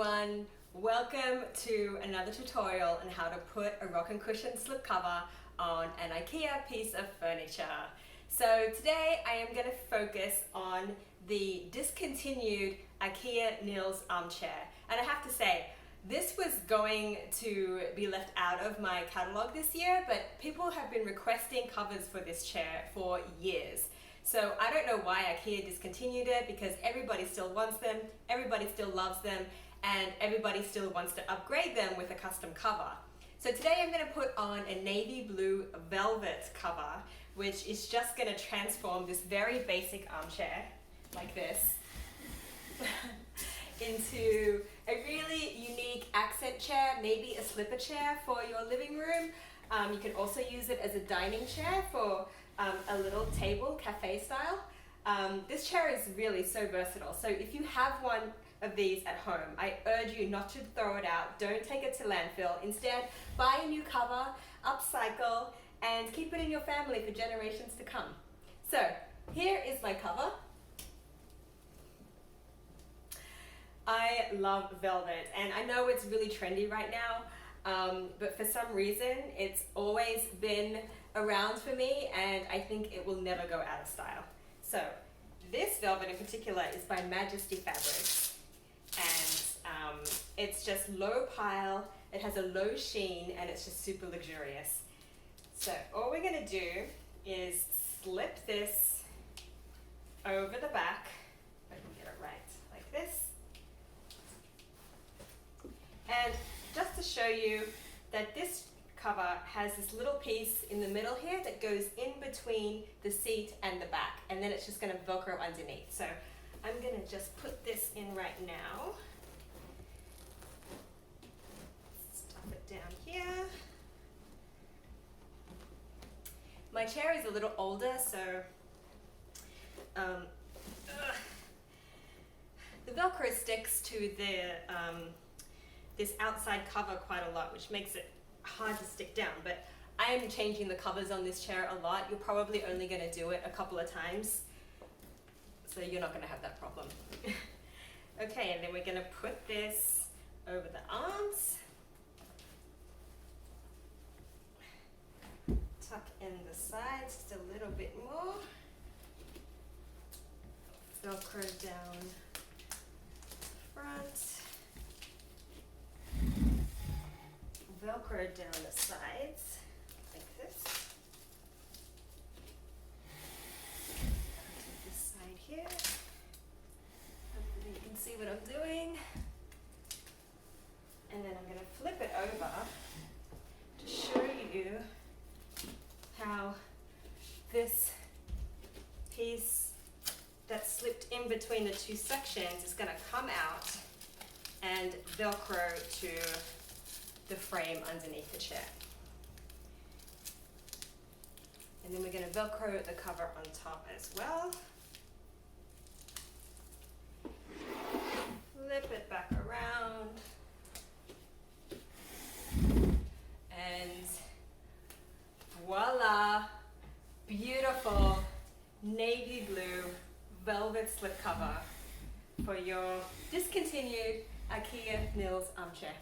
everyone, welcome to another tutorial on how to put a Rockin Cushions Slipcover on an IKEA piece of furniture. So today I am going to focus on the discontinued IKEA Nils armchair, and I have to say this was going to be left out of my catalogue this year, but people have been requesting covers for this chair for years. So I don't know why IKEA discontinued it, because everybody still wants them, everybody still loves them, and everybody still wants to upgrade them with a custom cover. So today I'm going to put on a navy blue velvet cover, which is just going to transform this very basic armchair, like this, into a really unique accent chair, maybe a slipper chair for your living room. You can also use it as a dining chair for a little table, cafe style. This chair is really so versatile. So if you have one of these at home, I urge you not to throw it out. Don't take it to landfill. Instead, buy a new cover, upcycle, and keep it in your family for generations to come. So here is my cover. I love velvet, and I know it's really trendy right now, but for some reason it's always been around for me, and I think it will never go out of style. So this velvet in particular is by Majesty Fabrics, and it's just low pile, it has a low sheen, and it's just super luxurious. So all we're going to do is slip this over the back, if I can get it right, like this. And just to show you that this cover has this little piece in the middle here that goes in between the seat and the back, and then it's just going to Velcro underneath. So I'm going to just put this in right now. Stuff it down here. My chair is a little older, so the Velcro sticks to this outside cover quite a lot, which makes it hard to stick down, but I am changing the covers on this chair a lot. You're probably only going to do it a couple of times, so you're not going to have that problem. Okay, and then we're going to put this over the arms, tuck in the sides just a little bit more, Velcro down front, Velcro down the sides, like this. Take this side here. Hopefully you can see what I'm doing. And then I'm going to flip it over to show you how this piece that slipped in between the two sections is going to come out and Velcro to the frame underneath the chair. And then we're going to Velcro the cover on top as well. Flip it back around. And voila! Beautiful navy blue velvet slipcover for your discontinued IKEA Nils armchair.